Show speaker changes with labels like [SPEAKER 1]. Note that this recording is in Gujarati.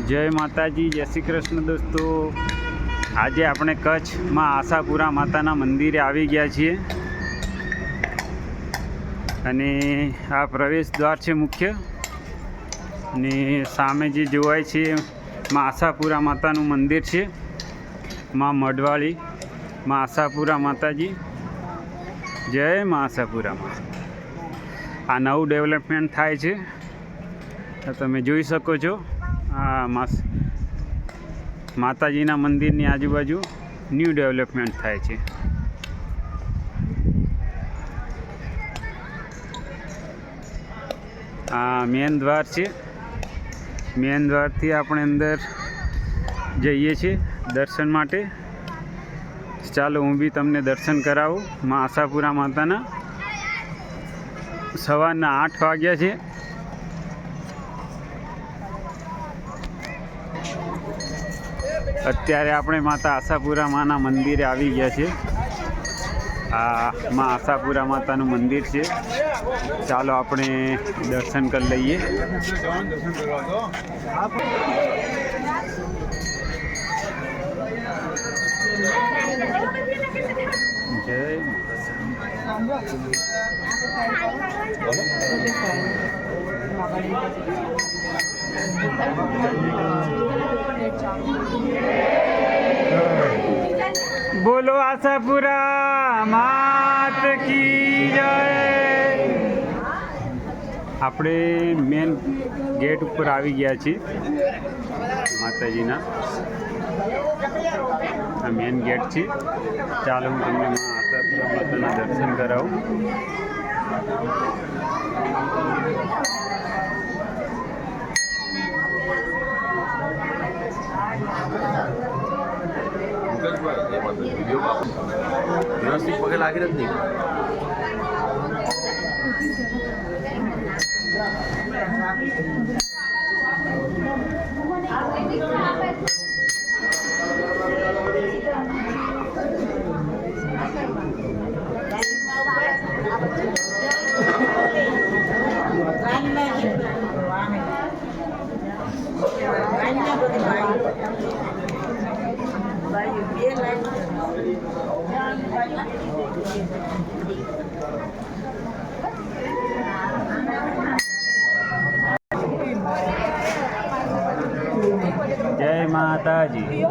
[SPEAKER 1] જય માતાજી, જય શ્રી કૃષ્ણ દોસ્તો। આજે આપણે કચ્છમાં આશાપુરા માતાના મંદિરે આવી ગયા છીએ અને આ પ્રવેશ દ્વાર છે મુખ્ય। અને સામે જે જોવાય છે માં આશાપુરા માતાનું મંદિર છે, માં મઢવાળી માં આશાપુરા માતાજી। જય માં આશાપુરામાં। આ નવું ડેવલપમેન્ટ થાય છે તો તમે જોઈ શકો છો। આ માતાજીના મંદિરની આજુબાજુ ન્યૂ ડેવલપમેન્ટ થાય છે। આ મેન દ્વાર છે। મેન દ્વારથી આપણે અંદર જઈએ છીએ દર્શન માટે। ચાલો હું બી તમને દર્શન કરાવું માં આશાપુરા માતાના। સવારના 8 વાગ્યા છે। અત્યારે આપણે માતા આશાપુરા માના મંદિરે આવી ગયા છે। આ માં આશાપુરા માતાનું મંદિર છે। ચાલો આપણે દર્શન કરી લઈએ। જય બોલો આશાપુરા માત કી જય। આપણે મેન ગેટ ઉપર આવી ગયા છીએ માતાજીના। આ મેન ગેટ છે। ચાલો હું તમને આશાપુરા માતાના દર્શન કરાવું।
[SPEAKER 2] વ્યવસ્થિત પગે લાગી નથી।
[SPEAKER 1] જય માતાજી।